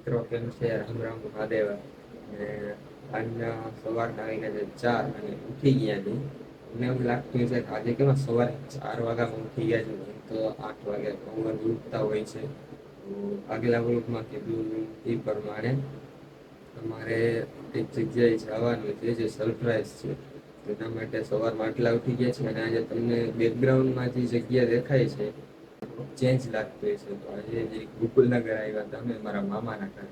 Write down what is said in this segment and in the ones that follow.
મિત્રો કેમ છે? રામ રામ મહાદેવ. અને આજના સવારના વાગ્યા છે 4 અને ઉઠી ગયા છે. મને એવું લાગતું છે કે આજે કેવા સવારે 4 વાગ્યામાં ઉઠી ગયા છે, તો 8 વાગે ઉઠતા હોય છે. તો આગલા ગ્રુપમાં કીધું એ પ્રમાણે તમારે એક જગ્યાએ જવાનું છે જે સરપ્રાઈઝ છે. તેના માટે સવારમાં આટલા ઉઠી ગયા છે. અને આજે તમને બેકગ્રાઉન્ડમાં જે જગ્યા દેખાય છે ચેન્જ લાગતો હોય છે. તો આજે ગોકુલનગર આવ્યા હતા અમે મારા મામાના ઘરે.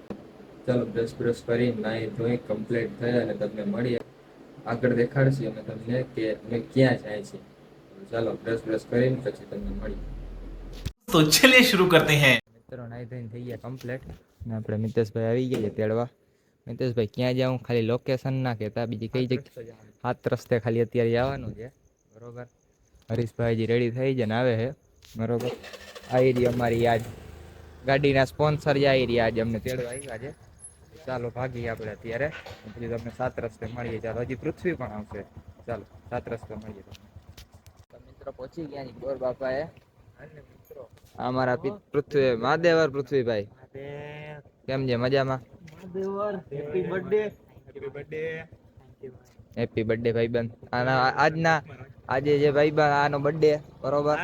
ચાલો બ્રશ બ્રશ કરી નાઈ ધોઈ કમ્પ્લીટ થયા અને તમને મળીએ. આગળ દેખાડશે અમે તમને કે અમે ક્યાં જાય છે. ચાલો બ્રશ બ્રશ કરીને પછી તમને મળીએ. તો ચલિए शुरू करते हैं। મિત્રો નાઈ ધોઈને થઈ ગયા કમ્પ્લીટ ને આપણે મિતેશભાઈ આવી ગયા છે તેડવા. મિતેશભાઈ ક્યાં જાઉં ખાલી લોકેશન ના કહેતા, બીજી કઈ જગ્યા? 7 રસ્તે ખાલી અત્યારે જવાનું છે, બરોબર. હરીશભાઈ રેડી થઈ જાય ને આવે છે, બરોબર. આ એરિયા અમારી યાદ ગાડીના સ્પોન્સર જે આવી રહ્યા આજે અમને તેડવા આવ્યા છે. ચાલો ભાગીએ આપણે અત્યારે, પછી તમને 7 રસ્તે મળીએ. ચાલો હજી પૃથ્વી પણ આવશે. ચાલો 7 રસ્તે મળીએ તમને. મિત્રો પહોંચી ગયા ની ગોર બાપાએ. આ મારા પૃથ્વી મહાદેવર પૃથ્વીભાઈ કેમ છે? મજામાં? Happy birthday. હેપી બર્થડે ભાઈબંધ. આજે જે ભાઈબંધ આનો બર્થડે, બરોબર.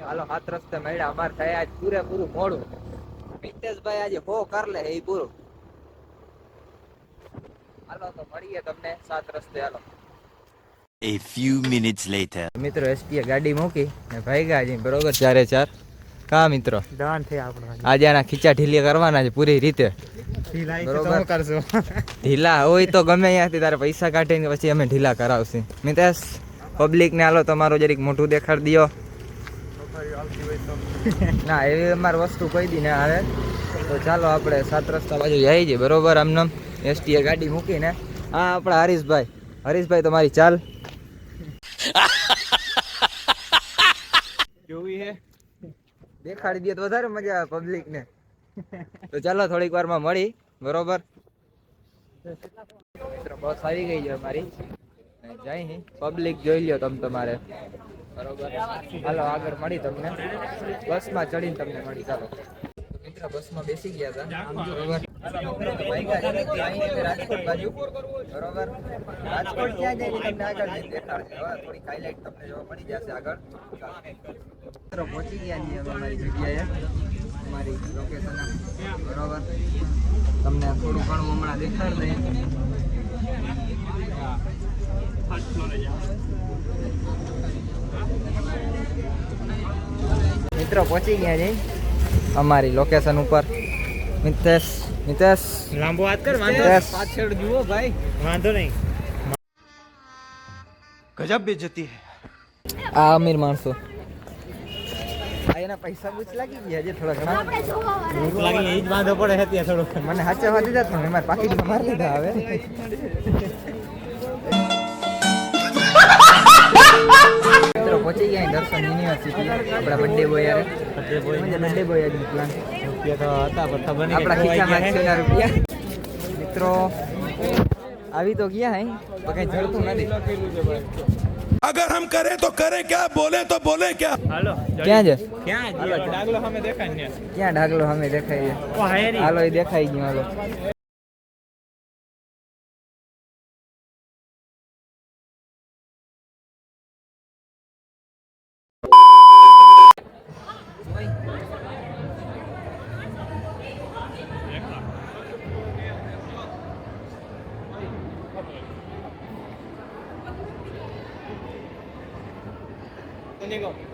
હાલો 7 રસ્તે મળ્યા. અમાર થાય આજ પૂરેપૂરું મોડું. મિતેશભાઈ આજે હો કર લે એ પૂરું. હાલો તો મળીએ તમને 7 રસ્તે. હાલો. A few minutes later. મિત્રો એસટીએ ગાડી મૂકી ને ભાગ્યા છે, બરોબર. 4-4 કા મિત્રો ડન થઈ આપણો. આજે આના ખીચા ઢીલી કરવાના છે પૂરી રીતે, બરોબર. ઢીલા હોય તો ગમે ત્યાંથી તારે પૈસા કાઢીને પછી અમે ઢીલા કરાવશું. મિતેશ પબ્લિક ને હાલો તમારો જરીક મોટું દેખાડી દો. ના એવી અમારી વસ્તુ કોઈ દી ના આવે. તો ચાલો આપણે 7 રસ્તા બાજુ જઈએ છીએ, બરોબર. આમને એસટીએ ગાડી મૂકીને હા આપણા હરીશભાઈ તમારી ચાલ જોવી હે દેખાડી દે તો વધારે મજા આવે પબ્લિક ને. તો ચાલો થોડીક વારમાં મળી, બરોબર. બસ આવી ગઈ છે અમારી, જાય પબ્લિક જોઈ લ્યો તમે તમારે, બરોબર. હાલો આગળ મળી તમને બસમાં ચડીને તમને મળી. ચાલો મિત્રો બસમાં બેસી ગયા હતા, બરોબર. રાજકોટ બાજુ, બરોબર. રાજકોટ ક્યાં જાય તમને આગળ દેખાડશે. હવે થોડી હાઈલાઈટ તમને જોવા મળી જશે આગળ. મિત્રો પહોંચી ગયા છીએ અમે અમારી જગ્યાએ, અમારી લોકેશન, બરોબર. તમને થોડું ઘણું હમણાં દેખાડ દઈએ. મિત્રો પહોંચી ગયા છે અમારી લોકેશન ઉપર. મિતેશ લાંબો વાત કર. વાંધો પાછળ જુઓ ભાઈ, વાંધો નહીં. गजब बेइज्जती है। આ અમીર માણસો એના પૈસા બુચ લાગી ગયા છે થોડા ઘણા. ભૂખ લાગી એ જ વાંધો પડે છે ત્યાં થોડો. મને હાચવા દીધા પણ મારા પાકીટમાં મારી લીધા. હવે મિત્રો પહોંચી ગયા દર્શન યુનિવર્સિટી. આપણા બર્થડે બોય યાર, બર્થડે બોય આજનો પ્લાન રૂપિયા તો હતા પણ ખબર નહીં આપણા ખીચામાં છે ના રૂપિયા. મિત્રો આવી તો ગયા હે પણ કઈ જડતું નથી. अगर हम करें तो करें क्या, बोले तो बोले क्या। હાલો ક્યાં છે? ક્યાં ડાગલો સામે દેખાય ને? ક્યાં ઢાગલો સામે દેખાય છે? ઓ હાયરી. હાલો એ દેખાઈ ગયું. હાલો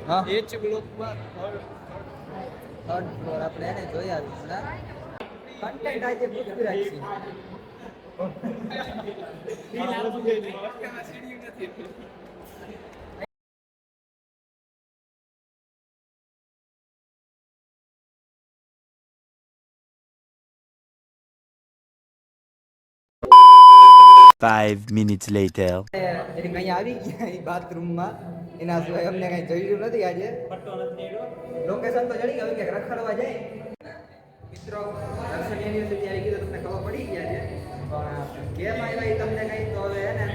હા એચ બ્લોકમાં થર્ડ ફ્લોર આપણે એને જોયા હતા. કન્ટેન્ટ આજે પૃથ્વીરાજ સિંહ. Five minutes later. એટલે કઈ આવી ગયા એ બાથરૂમમાં. એના સિવાય અમને કઈ જોયું નથી આજે. લોકેશન તો જડી ગયું કે રખડવા જાય. મિત્રો દર્શન યુનિવર્સિટી આવી ગયું તમને ખબર પડી ગયા છે. પણ કેમ આવ્યા એ તમને કઈ તો હવે હે ને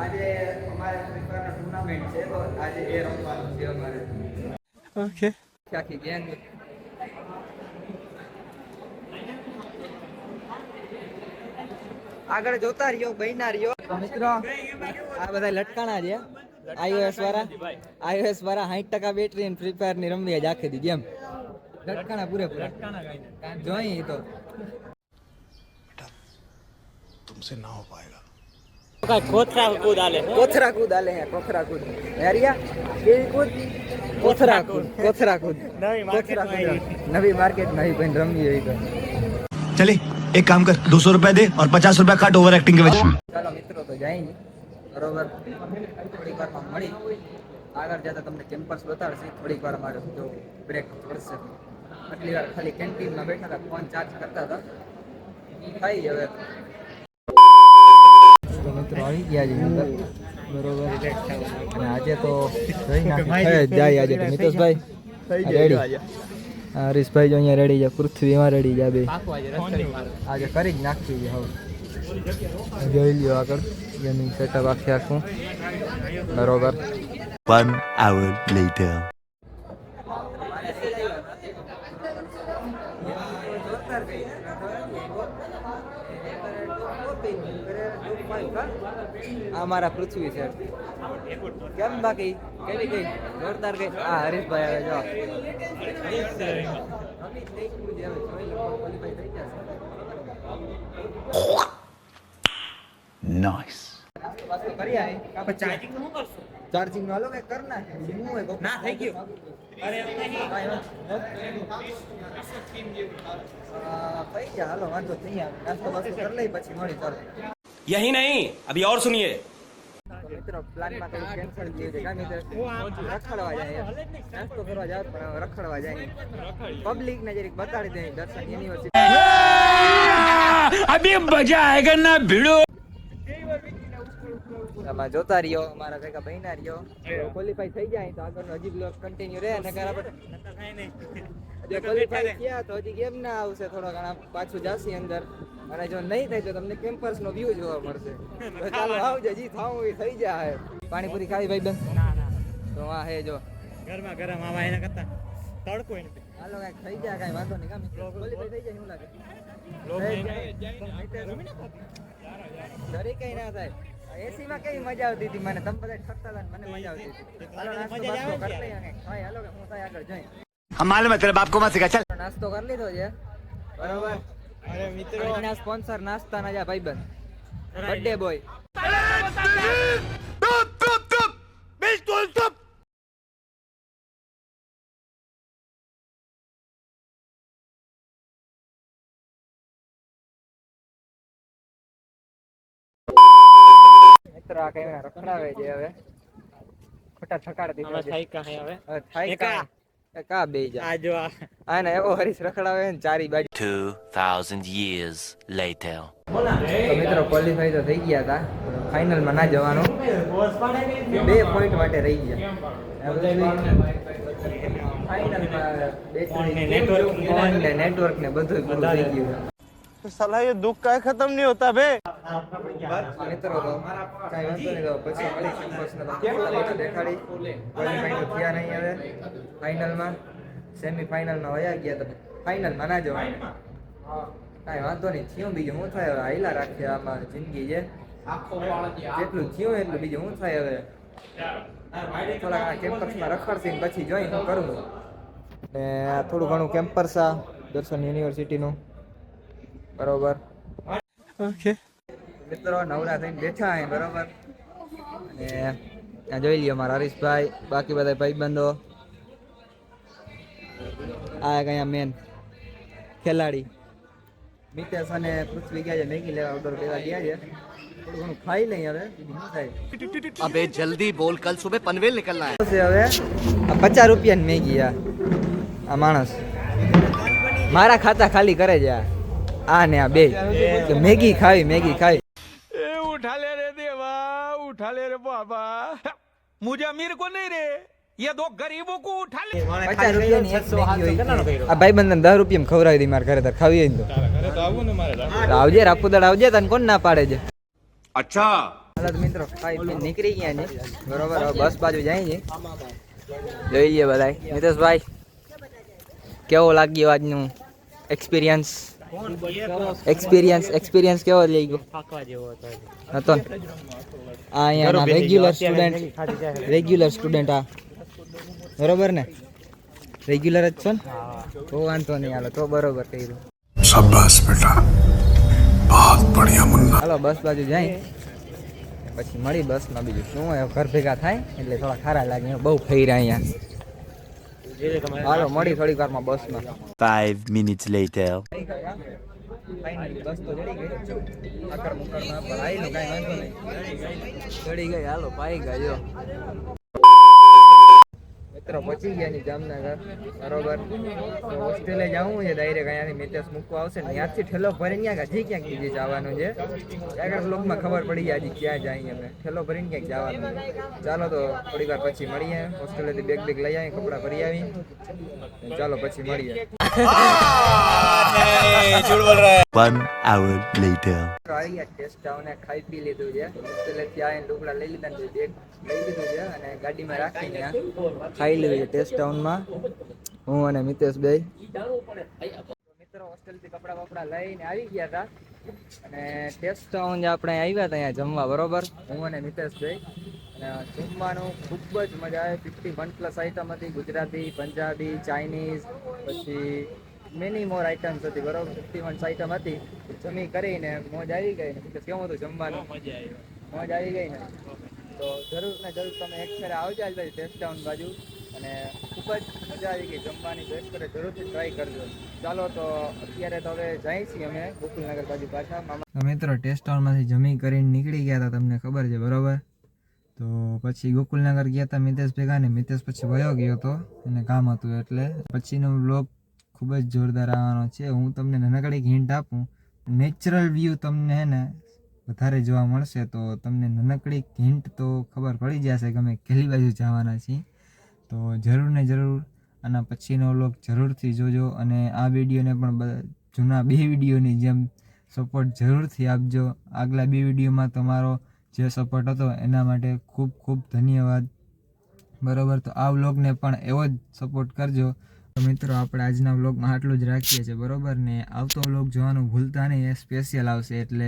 આજે અમારે ફ્રી ફાયર ટુર્નામેન્ટ છે, તો આજે એ રમવાનું છે અમારે. ઓકે આખી ગેંગ આગળ જોતા રહ્યો બહીના રહ્યો તો મિત્રો આ બધા લટકાણા છે iOS વાળા 60% બેટરી અને ફ્રી ફાયર ની રમવી જ આખી દી ગેમ લટકાણા પૂરેપૂરા જોઈ તો तुमसे ना हो पाएगा કોથરા કૂદ આલે હે કોથરા કૂદ હેરિયા કેવી કૂદ કોથરા કૂદ નવી માર્કેટ નવી પણ રમવી હોય તો चले एक काम कर 200 रुपए दे और 50 रुपए काट ओवर एक्टिंग के वजह ચાલો મિત્રો તો જાય બરોબર થોડીક વારમાં મળી આગળ જતા તમને કેમ્પસ બતાડશે થોડીક વાર મારે જો બ્રેક પડશે આટલી વાર ખાલી કેન્ટીનમાં બેઠા હતા ફોન ચાર્જ કરતા હતા ખાઈ હવે તો મિત્રો આવી ગયા છે અંદર બરોબર અને આજે તો જોઈ નાખી જાય આજે તો મિતેશભાઈ રેડી હરીશભાઈ જો અહીંયા રેડી છે પૃથ્વીમાં રેડી છે બે આજે કરી જ નાખી છે હવે જોઈ લ્યો આગળ ગેમિંગ સેટઅપ આખું બરોબર 1 hour later. આ મારા પૃથ્વી છે કેમ બાકી કેવી ગઈ જોરદાર ગઈ આ હરીશભાઈ આવે જો Nice. ચાર્જિંગ નો કે કર નાખે ના થઈ ગયું થઈ ગયા હાલો વાંધો નહીં આવે નાસ્તો બાસ્તો કરી લઈ પછી મળી ચાલો यही नहीं अभी और सुनिए મિત્રો પ્લાનમાં કઈ કેન્સલ થયું છે કા મિત્ર રખડવા જાય નાસ્તો કરવા જાવ પણ રખડવા જાય પબ્લિક ને જરીક બતાડી દે દર્શન યુનિવર્સિટી अभी मजा आएगा ना भिड़ो આમાં જોતા રહ્યો અમારા ભેગા બહીના રહ્યો ક્વોલિફાઈ થઈ જાય તો આગળનો હજી બ્લોક કન્ટિન્યુ રહે નકર આપણે જો ક્વોલિફાઈ થયા તો હજી કેમ ના આવશે થોડા ઘણા પાછું જાસી અંદર અને જો નહીં થાય તો તમને કેમ્પસ નો વ્યૂ જોવા મળશે તો ચાલો આવજો જી થાવું એ થઈ જાય પાણીપુરી ખાવી ભાઈ બંધ તો આ હે જો ગરમા ગરમ આવા એના કરતા તડકો એને હાલો કઈ થઈ જાય કઈ વાંધો નહીં કામ ક્વોલિફાઈ થઈ જાય શું લાગે ડરી કઈ ના થાય એસી માં કેવી મજા આવતી હતી મને તમે બધા ઠરતા હતા મને મજા આવતી હતી હાલો નાસ્તો બાસ્તો કરી લઈએ અને ભાઈ હાલો કે હું થાય આગળ જઈ हम मालूम है तेरे बाप को मत सिखा चल નાસ્તો કરી લીધો છે બરોબર અરે મિત્રો આજના સ્પોન્સર નાસ્તા ના જા ભાઈબંધ બર્થડે બોય મિત્ર આ કઈ રખડાવે છે હવે ખોટા ઠકાડ દીધો છે થાય કા હવે થાય કા બે જા આ જો આ ને એવો હરીશ રખડાવે ને ચારી બાજુ 2000 years later. તો મિત્રો ક્વોલિફાઈ તો થઈ ગયા હતા ફાઇનલ માં ના જવાનું 2 પોઈન્ટ માટે રહી ગયા ફાઇનલ માં બેટરી નેટવર્ક ને બધું પૂરું થઈ ગયું साला ये दुख का खत्म नहीं होता बे મિત્રો તો કાઈ વાંધો નહીં તો પછી મળી કેમ્પસ ને તો દેખાડી ક્વોલિફાઈ તો થયા નહીં હવે ફાઇનલ માં સેમી ફાઇનલ માં વયા ગયા તો ફાઇનલ માં ના જવાનું કાઈ વાંધો નહીં થયું બીજું શું થાય હવે આયલા રાખે આમાં જિંદગી છે જેટલું થયું એટલું બીજું શું થાય હવે થોડા ઘણા કેમ્પસ માં રખડશે પછી જોઈ હું કરું ને આ થોડું ઘણું કેમ્પસ આ દર્શન યુનિવર્સિટી નું બરોબર ओके મિત્રો નવરા થઈને બેઠા હે બરોબર અને આ જોઈ લ્યો મારા હરીશભાઈ બાકી બધા ભાઈબંધો આ કયા મેન ખેલાડી મિતેશ અને પૃથ્વી ગયા છે મેગી લેવા ઓર્ડર કરવા ગયા છે થોડું ઘણું ખાઈ લઈ હવે બીજું શું થાય अबे जल्दी बोल कल सुबह पनवेल निकलना है છે હવે આ 50 રૂપિયાની મેગી આ માણસ મારા ખાતા ખાલી કરે છે આ ને આ બે મેગી ખાવી उठा ले रे देवा उठा ले रे बाबा मुझे अमीर को नहीं रे ये दो गरीबों को उठा ले 50 રૂપિયાની એક મેગી હોય આ ભાઈબંધને 10 રૂપિયામાં ખવડાવી દી માર ઘરે તાર ખાવી હોય ને તો આવજે રાપુદળ આવજે તને કોણ ના પાડે છે अच्छा હાલો તો મિત્રો ખાઈ પી નીકળી ગયા છે બરોબર હવે બસ બાજુ જાય છે જોઈએ બધાય મિતેશભાઈ કેવો લાગ્યો આજનું એક્સપિરિયન્સ એક્સપિરિયન્સ કેવો લઈ ગયો ફાકવા જેવો હતો હતો ને? આ અહીંયા રેગ્યુલર સ્ટુડન્ટ આ બરોબર ને? રેગ્યુલર જ છો ને? તો વાંધો નહીં, હાલો તો બરોબર કર્યું. शाबाश बेटा बहुत बढ़िया मुन्ना હાલો બસ બાજુ જાય પછી મળી બસમાં. બીજું શું હોય, ઘર ભેગા થાય એટલે થોડા ખારા લાગે. બહુ ફર્યા અહીંયા. હાલો મળી થોડીક વારમાં બસમાં. 5 minutes later. બસ તો ચડી ગઈ. આકર મુકરમાં પણ આવીને કાંઈ વાંધો નહીં. ચડી ગઈ, હાલો પાઈ ગયો. મિત્રો પહોંચી ગયા ની જામનગર બરોબર. તો હોસ્ટેલે જવું છે ડાયરેક્ટ. અહીંયાથી મિતેશ મૂકવા આવશે ને ત્યાંથી ઠેલો ભરીને ક્યાંક હજી ક્યાંક બીજે જવાનું છે. આગળ બ્લોગમાં ખબર પડી જાય હજી ક્યાં જાય. અમે ઠેલો ભરીને ક્યાંક જવાનું છે. ચાલો તો થોડી વાર પછી મળીએ. હોસ્ટેલેથી બેગ લઈ આવી, કપડાં ભરી આવી. ચાલો પછી મળીએ. 1 hour later. આવી ગયા ટેસ્ટ ટાઉને, ખાઈ પી લીધું છે. હોસ્ટેલેથી આવીને લુગડા લઈ લીધા ને બેગ લઈ લીધું છે અને ગાડીમાં રાખીને ખાઈ લીધું છે ટેસ્ટ ટાઉનમાં, હું અને મિતેશ બે. મિત્રો હોસ્ટેલથી કપડા બપડા લઈને આવી ગયા હતા અને ટેસ્ટ ટાઉન જે આપણે આવ્યા હતા અહીંયા જમવા બરોબર, હું અને મિતેશ ભાઈ. અને જમવાનું ખૂબ જ મજા આવી. 51+ આઈટમ હતી, ગુજરાતી, પંજાબી, ચાઇનીઝ, પછી મેની મોર આઈટમ્સ હતી બરોબર. 51 આઈટમ હતી. જમી કરીને મોજ આવી ગઈ ને. કેવું હતું જમવાનું? મોજ આવી ગઈ ને. તો જરૂર ને જરૂર તમે એક ફેરે આવજો આજ બાજુ ટેસ્ટ ટાઉન બાજુ. અને ખૂબ જ મજા આવી ગઈ જમવાની. તો એક ફેરે જરૂરથી ટ્રાય કરજો. ચાલો તો અત્યારે તો હવે જઈએ છીએ અમે ગોકુલનગર બાજુ પાછા. મામા મિત્રો ટેસ્ટ ટાઉનમાંથી જમી કરીને નીકળી ગયા હતા, તમને ખબર છે બરોબર. તો પછી ગોકુલનગર ગયા હતા મિતેશ ભેગા ને. મિતેશ પછી વયો ગયો હતો, એને કામ હતું એટલે. પછીનો વ્લોગ ખૂબ જ જોરદાર આવવાનો છે. હું તમને નાનકડી હિન્ટ આપું, નેચરલ વ્યૂ તમને હે ને વધારે જોવા મળશે. તો તમને નાનકડી હિન્ટ તો ખબર પડી જશે કે અમે કેટલી બાજુ જવાના છીએ. તો જરૂર ને જરૂર આના પછીનો વ્લોગ જરૂરથી જોજો. અને આ વિડીયોને પણ જૂના 2 વિડીયોની જેમ સપોર્ટ જરૂરથી આપજો. આગલા 2 વિડીયોમાં તમારો જે સપોર્ટ હતો એના માટે ખૂબ ખૂબ ધન્યવાદ બરોબર. તો આ વ્લોગને પણ એવો જ સપોર્ટ કરજો. તો મિત્રો આપણે આજના વ્લોગમાં આટલું જ રાખીએ છીએ બરોબર ને. આવતો વ્લોગ જોવાનું ભૂલતા નહીં, એ સ્પેશિયલ આવશે એટલે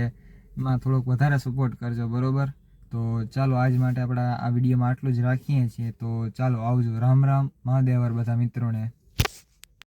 એમાં થોડોક વધારે સપોર્ટ કરજો બરોબર. તો ચાલો આજ માટે આપણે આ વિડીયોમાં આટલું જ રાખીએ છીએ. તો ચાલો આવજો. રામ રામ મહાદેવર બધા મિત્રોને.